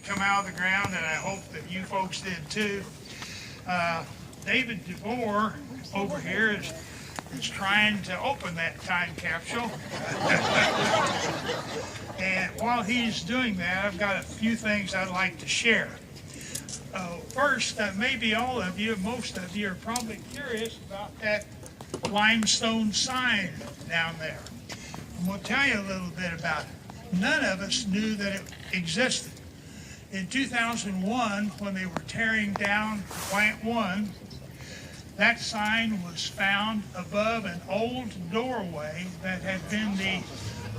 come out of the ground, and I hope that you folks did too. David DeVore over here is trying to open that time capsule. And while he's doing that, I've got a few things I'd like to share. First, maybe all of you, most of you are probably curious about that limestone sign down there. I'm going to tell you a little bit about it. None of us knew that it existed. In 2001, when they were tearing down Plant 1, that sign was found above an old doorway that had been the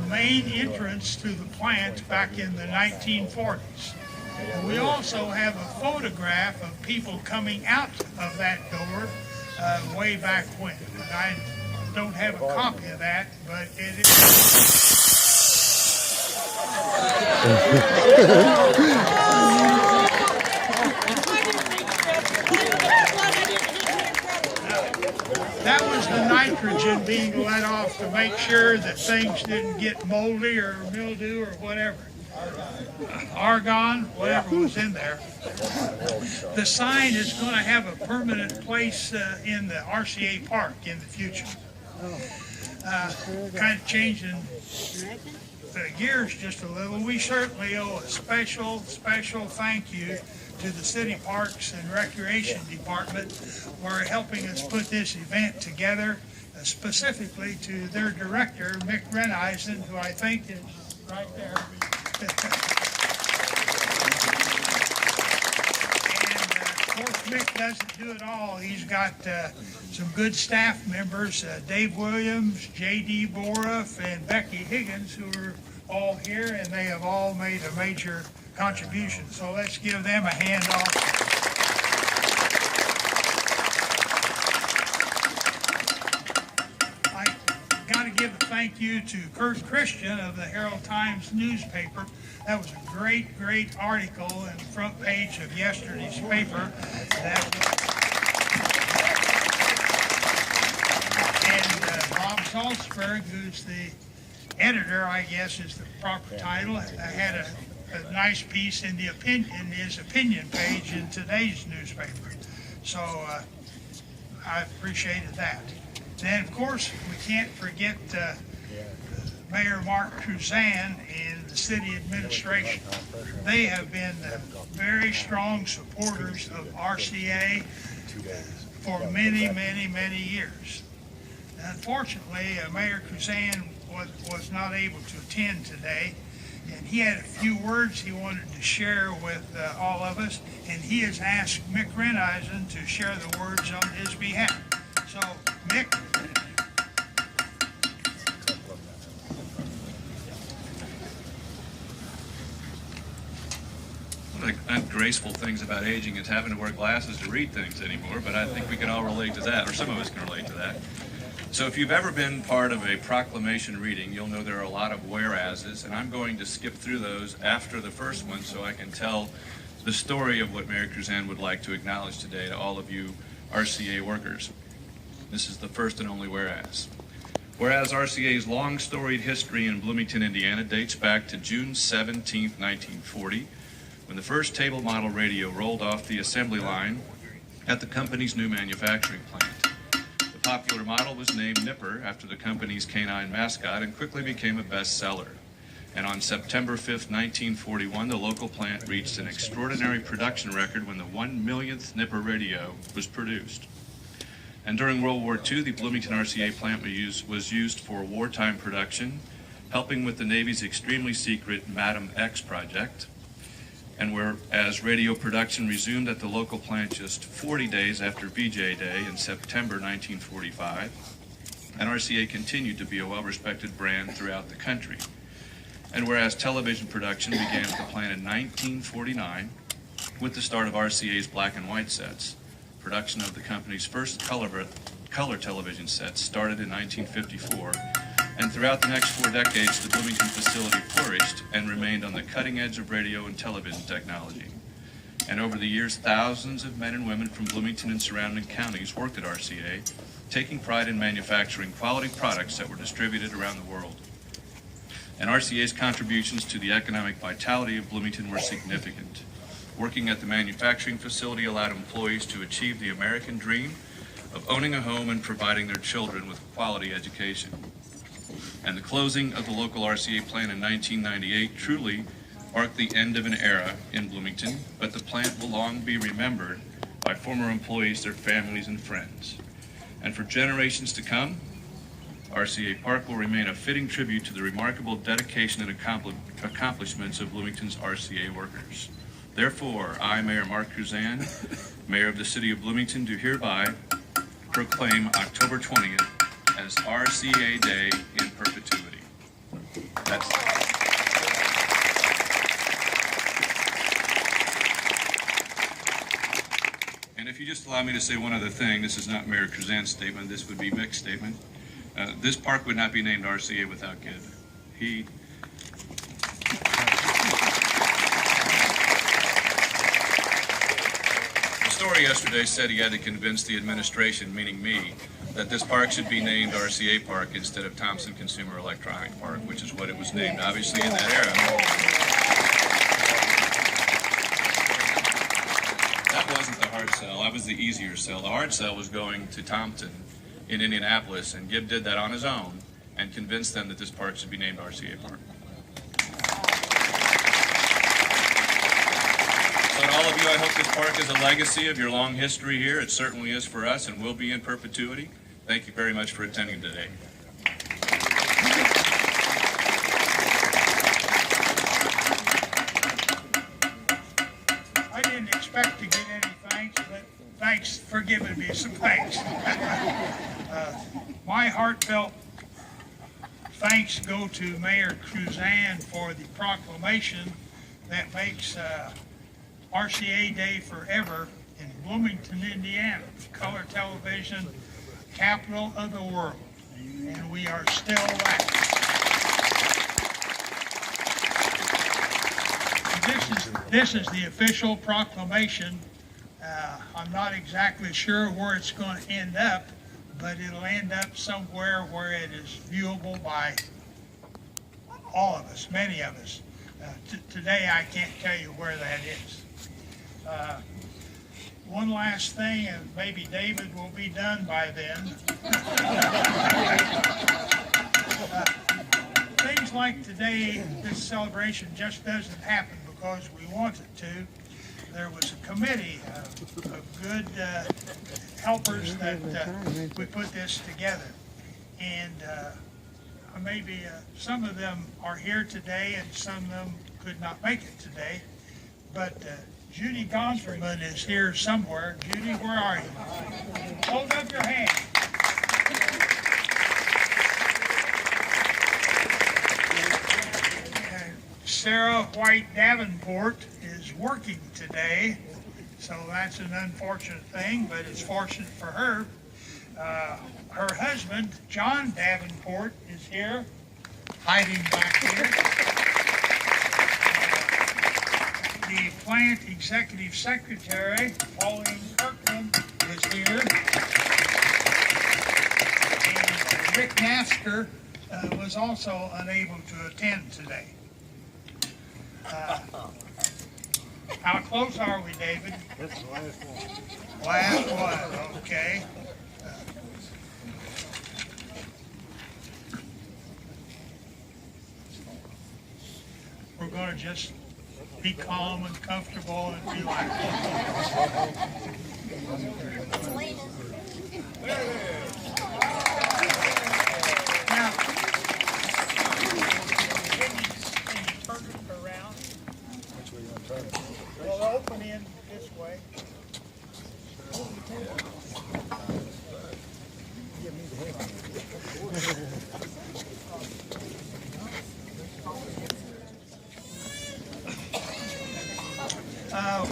main entrance to the plant back in the 1940s. And we also have a photograph of people coming out of that door way back when. And I don't have a copy of that, but it is. That was the nitrogen being let off to make sure that things didn't get moldy or mildew or whatever. Argon, whatever was in there. The sign is going to have a permanent place in the RCA park in the future. Kind of changing gears just a little. We certainly owe a special thank you to the City Parks and Recreation Department for helping us put this event together, specifically to their director, Mick Renneisen, who I think is right there. And of course, Mick doesn't do it all. He's got some good staff members, Dave Williams, J.D. Boroff, and Becky Higgins, who are all here, and they have all made a major contribution. So let's give them a hand also. I got to give a thank you to Kurt Christian of the Herald Times newspaper. That was a great article in the front page of yesterday's paper. And Bob Salzberg, who's the editor, I guess is the proper title, had a nice piece in his opinion page in today's newspaper. So I appreciated that. Then, of course, we can't forget Mayor Mark Cruzan and the city administration. They have been very strong supporters of RCA for many years. Unfortunately, Mayor Cruzan was not able to attend today, and he had a few words he wanted to share with all of us, and he has asked Mick Renneisen to share the words on his behalf. So, Mick. One of the ungraceful things about aging is having to wear glasses to read things anymore, but I think we can all relate to that, or some of us can relate to that. So if you've ever been part of a proclamation reading, you'll know there are a lot of whereases, and I'm going to skip through those after the first one so I can tell the story of what Mayor Cruzan would like to acknowledge today to all of you RCA workers. This is the first and only whereas. Whereas RCA's long storied history in Bloomington, Indiana dates back to June 17, 1940, when the first table model radio rolled off the assembly line at the company's new manufacturing plant. The popular model was named Nipper after the company's canine mascot and quickly became a bestseller. And on September 5, 1941, the local plant reached an extraordinary production record when the 1 millionth Nipper radio was produced. And during World War II, the Bloomington RCA plant was used for wartime production, helping with the Navy's extremely secret Madam X project. And whereas radio production resumed at the local plant just 40 days after VJ Day in September 1945, and RCA continued to be a well-respected brand throughout the country. And whereas television production began at the plant in 1949 with the start of RCA's black and white sets, production of the company's first color television sets started in 1954, and throughout the next 4 decades, the Bloomington facility flourished and remained on the cutting edge of radio and television technology. And over the years, thousands of men and women from Bloomington and surrounding counties worked at RCA, taking pride in manufacturing quality products that were distributed around the world. and RCA's contributions to the economic vitality of Bloomington were significant. Working at the manufacturing facility allowed employees to achieve the American dream of owning a home and providing their children with quality education. And the closing of the local RCA plant in 1998 truly marked the end of an era in Bloomington, but the plant will long be remembered by former employees, their families, and friends. And for generations to come, RCA Park will remain a fitting tribute to the remarkable dedication and accomplishments of Bloomington's RCA workers. Therefore, I, Mayor Mark Cruzan, Mayor of the City of Bloomington, do hereby proclaim October 20th as RCA Day in perpetuity. And if you just allow me to say one other thing, this is not Mayor Cruzan's statement, this would be Mick's statement. This park would not be named RCA without Gid. The story yesterday said he had to convince the administration, meaning me, that this park should be named RCA Park instead of Thompson Consumer Electronic Park, which is what it was named, obviously, in that era. That wasn't the hard sell. That was the easier sell. The hard sell was going to Thompson in Indianapolis, and Gibb did that on his own and convinced them that this park should be named RCA Park. So to all of you, I hope this park is a legacy of your long history here. It certainly is for us and will be in perpetuity. Thank you very much for attending today. I didn't expect to get any thanks, but thanks for giving me some thanks. My heartfelt thanks go to Mayor Cruzan for the proclamation that makes RCA Day forever in Bloomington, Indiana, color television capital of the world, and we are still that. This is the official proclamation. I'm not exactly sure where it's going to end up, but it'll end up somewhere where it is viewable by all of us, many of us. Today I can't tell you where that is. One last thing, and maybe David will be done by then. Things like today, this celebration just doesn't happen because we want it to. There was a committee of good helpers that we put this together. And maybe some of them are here today and some of them could not make it today. But Judy Gonferman is here somewhere. Judy, where are you? Hold up your hand. Sarah White Davenport is working today, so that's an unfortunate thing, but it's fortunate for her. Her husband, John Davenport, is here, hiding back here. The plant executive secretary, Pauline Kirkland, is here. And Rick Nasker was also unable to attend today. How close are we, David? That's the last one. Last one, okay. We're going to just be calm and comfortable and relax. Now, can you turn it around? Which way you want to turn it? Well, open in this way.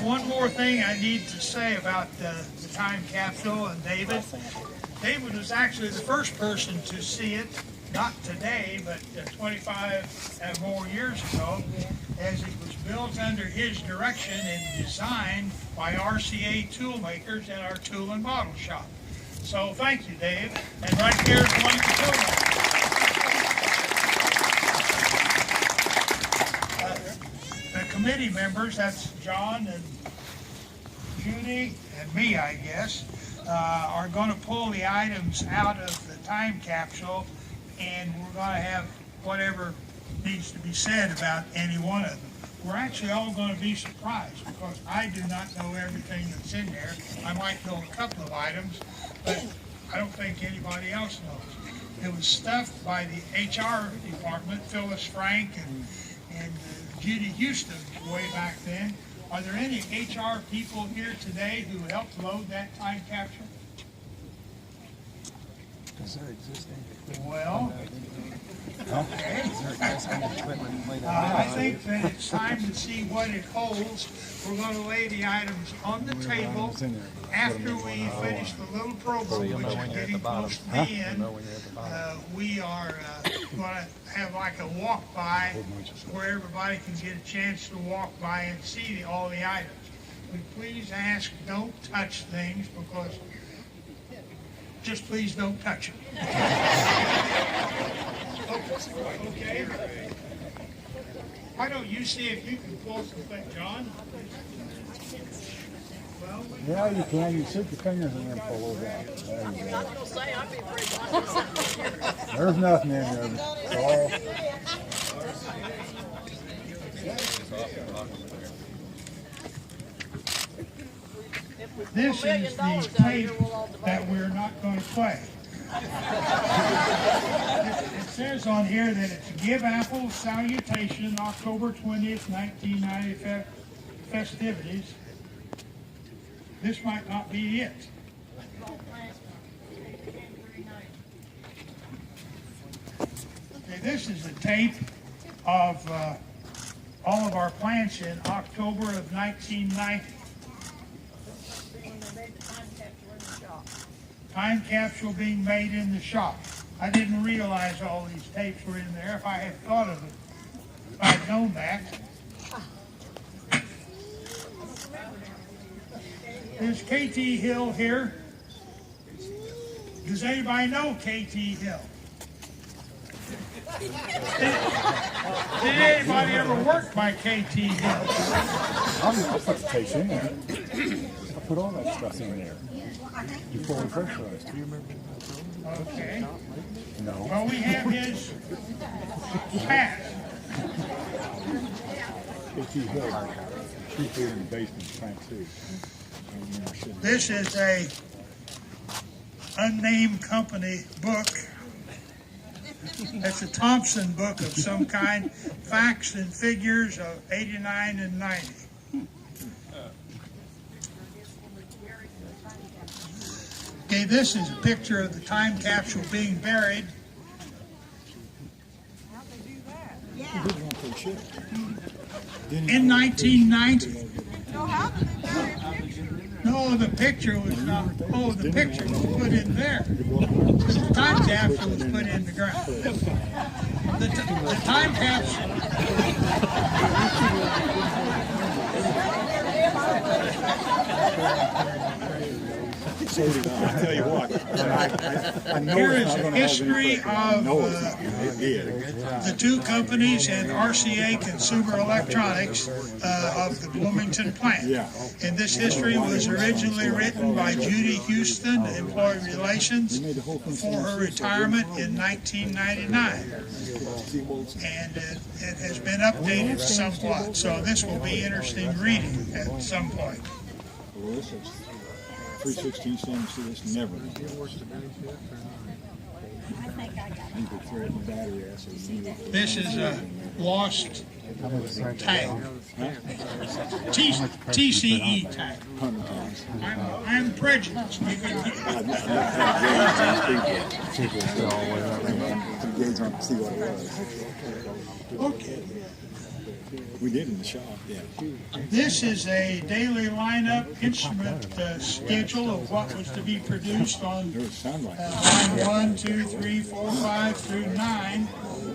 One more thing I need to say about the time capsule and David. David was actually the first person to see it, not today, but 25 and more years ago, as it was built under his direction and designed by RCA tool makers in our tool and bottle shop. So thank you, Dave. And right here is one of the tool makers. committee members, that's John and Judy and me, I guess, are going to pull the items out of the time capsule, and we're going to have whatever needs to be said about any one of them. We're actually all going to be surprised because I do not know everything that's in there. I might know a couple of items, but I don't think anybody else knows. It was stuffed by the HR department, Phyllis Frank and Judy Houston way back then. Are there any HR people here today who helped load that time capsule? Does there exist any? Well, okay. Is there existing equipment laid out? I think that it's time to see what it holds. We're going to lay the items on the table after we finish the little program, which is getting close to the end. We are going to have like a walk by where everybody can get a chance to walk by and see all the items. We please ask, don't touch things, because just please don't touch them. Okay? Why don't you see if you can pull something, John? Well, Yeah, you can. You stick your fingers in there and pull those out. There you go. There's nothing in there. It's all. this is the tape that we're not going to play. It says on here that it's Give Apple Salutation, October 20th, 1990 festivities. This might not be it. Okay, this is a tape of all of our plants in October of 1990. Time capsule being made in the shop. I didn't realize all these tapes were in there. If I had thought of it, if I'd known that. There's KT Hill here. Does anybody know KT Hill? Did anybody ever work by KT Hill? I'll put the tapes in there. I'll put all that stuff in there. Before we pressurized. Do you remember? Okay. No. Well, we have his pass. KT Hill. She's here in the basement plant too. This is a unnamed company book. It's a Thompson book of some kind, facts and figures of 89 and 90. Okay, this is a picture of the time capsule being buried. In 1990. No, the picture was not. Oh, the picture was put in there. The time capsule was put in the ground. The time capsule. I tell you what, I know Here it's is not a going to have history any I of know it did. the two companies and RCA Consumer Electronics of the Bloomington plant. Yeah. And this history was originally written by Judy Houston, Employee Relations, before her retirement in 1999. And it has been updated somewhat, so this will be interesting reading at some point. Well, this is 316 cents, this never. This is a lost tag. TCE tag. I'm prejudiced. You can Okay. We did in the shop, yeah. This is a daily lineup instrument schedule of what was to be produced on There was sound like line 1, 2, 3, 4, 5 through 9,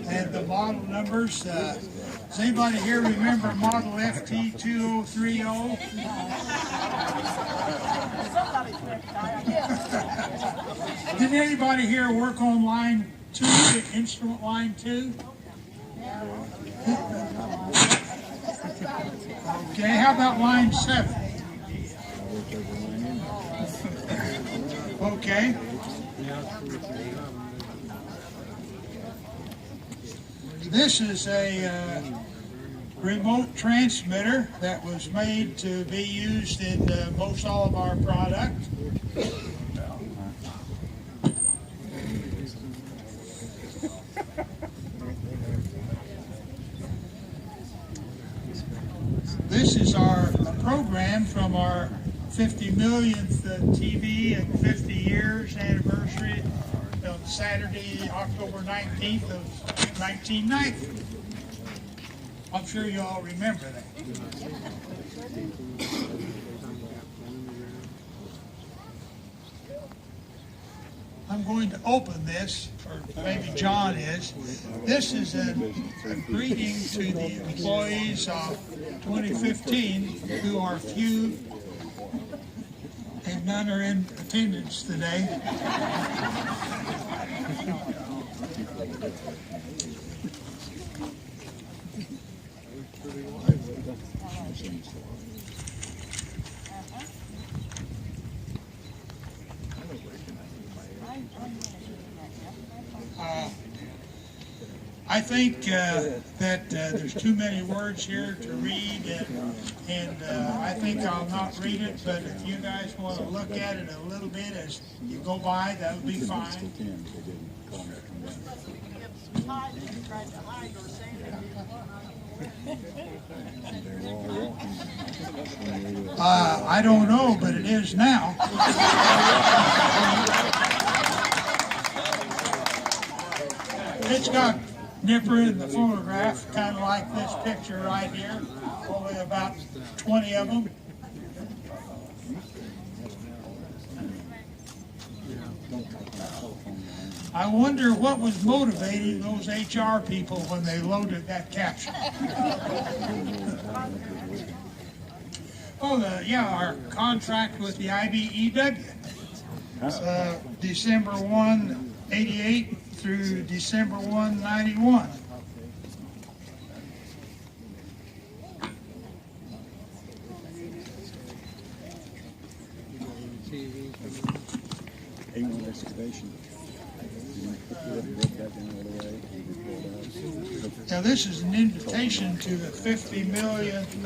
and the model numbers. Does anybody here remember model FT2030? Did anybody here work on line 2, instrument line 2? Okay, how about line 7? Okay. This is a remote transmitter that was made to be used in most all of our product. This is a program from our 50 millionth TV and 50 years anniversary on Saturday, October 19th of 1990. I'm sure you all remember that. I'm going to open this, or maybe John is. This is a greeting to the employees of 2015, who are few and none are in attendance today. I think that there's too many words here to read, and I think I'll not read it, but if you guys want to look at it a little bit as you go by, that would be fine. I don't know, but it is now. It's got Nipper in the photograph, kind of like this picture right here, only about 20 of them. I wonder what was motivating those HR people when they loaded that capsule. Oh, our contract with the IBEW. December 1, 88 through December 1, 91. A1 excavation. Now this is an invitation to the 50 millionth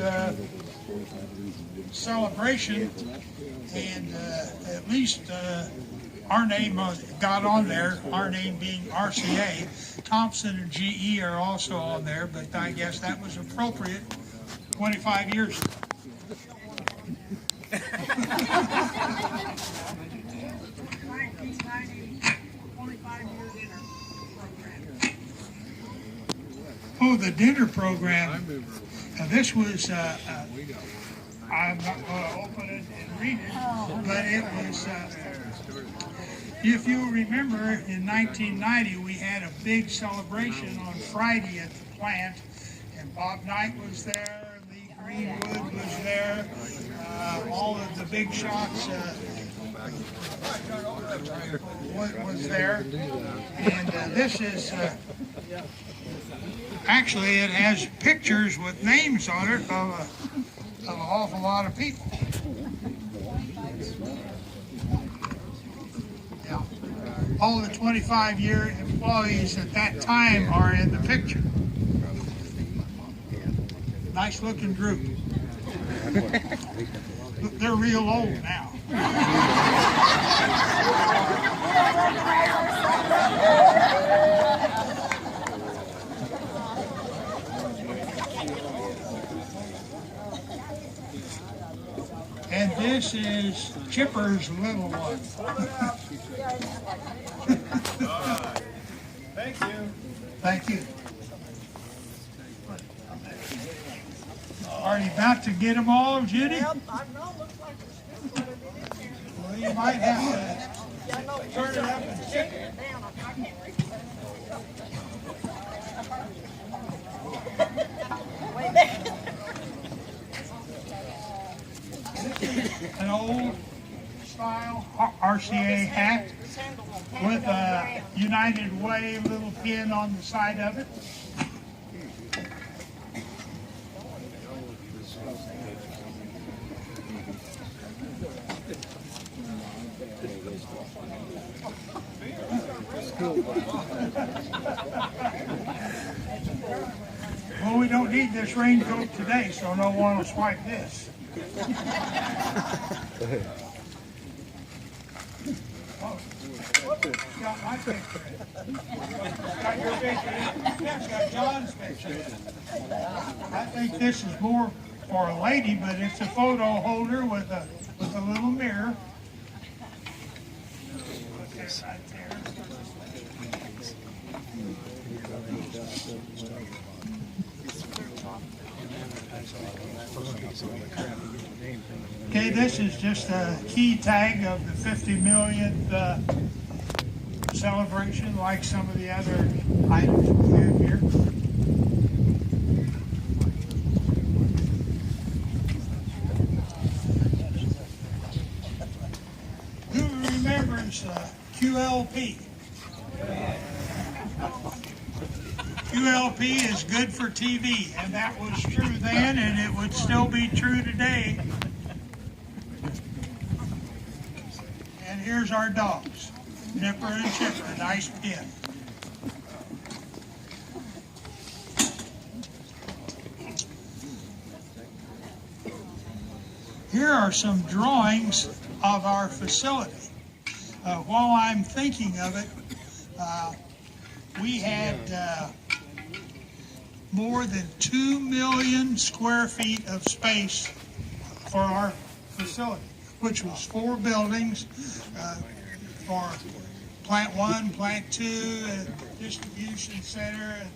celebration, and at least our name got on there, our name being RCA. Thompson and GE are also on there, but I guess that was appropriate 25 years ago. Oh, the dinner program. This was, I'm not going to open it and read it, but it was, if you remember, in 1990, we had a big celebration on Friday at the plant, and Bob Knight was there, Lee Greenwood was there, all of the big shots was there, and this is, actually it has pictures with names on it of an awful lot of people. Yeah. All the 25-year employees at that time are in the picture. Nice looking group. They're real old now. And this is Chipper's little one. Thank you. Thank you. Are you about to get them all, Judy? Well, I know, looks like it's still got it in there. Well, you might have Yeah, I know. Turn it up and check it down. I can't read it. Way back. an old style RCA hat with a United Way little pin on the side of it. Well, we don't need this raincoat today, so no one will swipe this. Oh, it's got my picture in it. It's got your picture in it. Yeah, it's got John's picture in it. I think this is more for a lady, but it's a photo holder with a little mirror. Put this right there. Okay, this is just a key tag of the 50 millionth celebration, like some of the other items we have here. Who remembers QLP? QLP is good for TV, and that was true then, and it would still be true today. And here's our dogs, Nipper and Chipper, nice pin. Here are some drawings of our facility. While I'm thinking of it, we had more than 2 million square feet of space for our facility, which was 4 buildings for Plant 1, Plant 2, distribution center,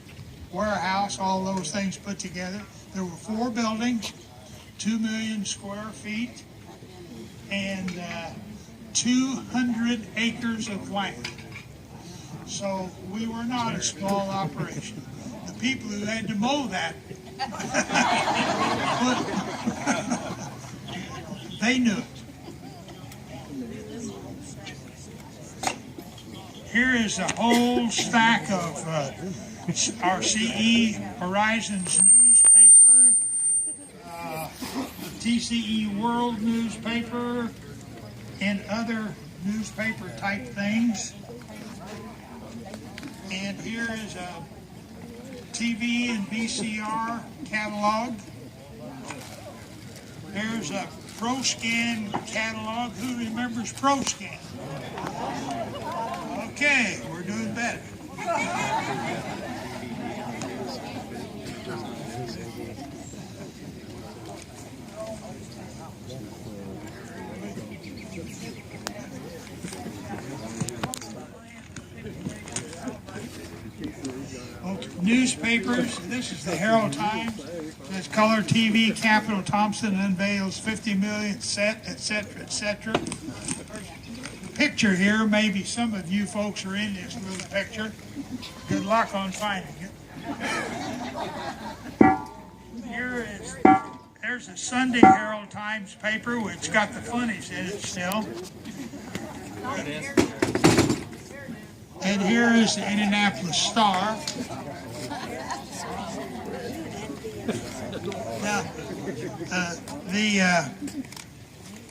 warehouse, all those things put together. There were 4 buildings, 2 million square feet, and 200 acres of land. So we were not a small operation. The people who had to mow that, they knew it. Here is a whole stack of RCA Horizons newspaper, TCE World newspaper, and other newspaper type things. And here is a TV and VCR catalog. There's a ProScan catalog. Who remembers ProScan? Okay, we're doing better. Newspapers, this is the Herald Times. This Color TV, Capital Thompson unveils 50 million set, etc., etc. Picture here, maybe some of you folks are in this little picture. Good luck on finding it. Here is, there's a Sunday Herald Times paper, which got the funnies in it still. And here is the Indianapolis Star. Now,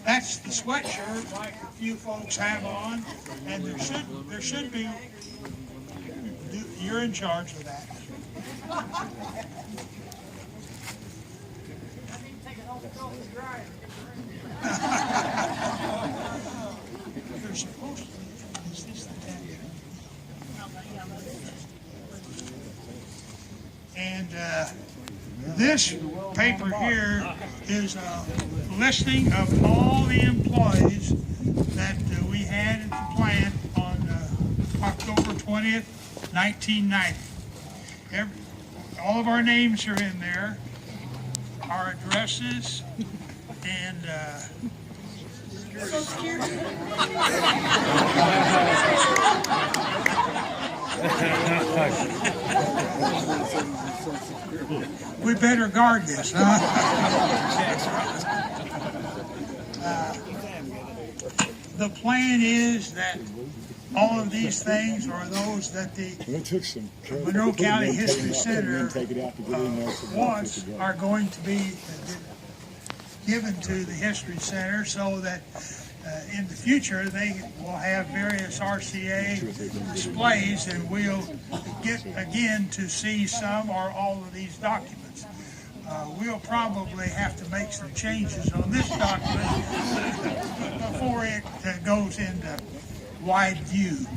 that's the sweatshirt like a few folks have on, and there should be, you're in charge of that. You're supposed to. Is this the tab? And this paper here is a listing of all the employees that we had at the plant on October 20th, 1990. All of our names are in there, our addresses, and we better guard this, huh? The plan is that all of these things are those that the Monroe County History Center wants are going to be given to the History Center so that in the future they will have various RCA displays, and we'll get again to see some or all of these documents. We'll probably have to make some changes on this document before it goes into wide view.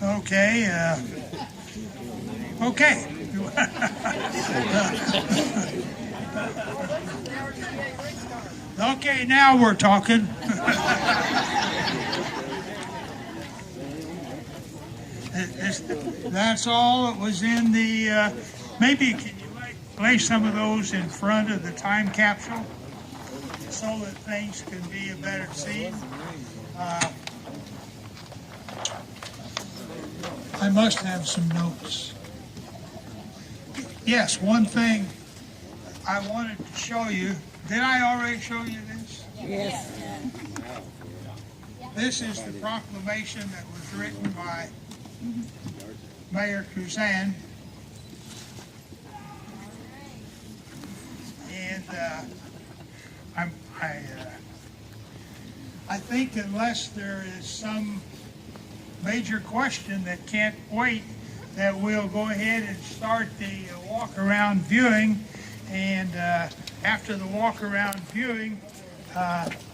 Okay. Okay. Okay, now we're talking. That's all that was in the, maybe can you lay some of those in front of the time capsule so that things can be better seen? I must have some notes. Yes, one thing I wanted to show you. Did I already show you this? Yes. This is the proclamation that was written by Mayor Cruzan. And I think unless there is some major question that can't wait, that we'll go ahead and start the walk-around viewing. And after the walk-around viewing,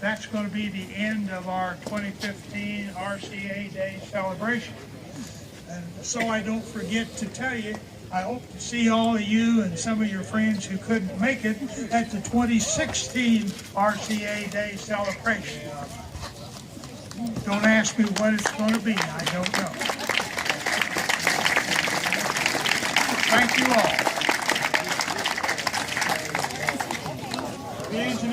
that's going to be the end of our 2015 RCA Day celebration. And so I don't forget to tell you, I hope to see all of you and some of your friends who couldn't make it at the 2016 RCA Day celebration. Don't ask me what it's going to be. I don't know. Thank you all.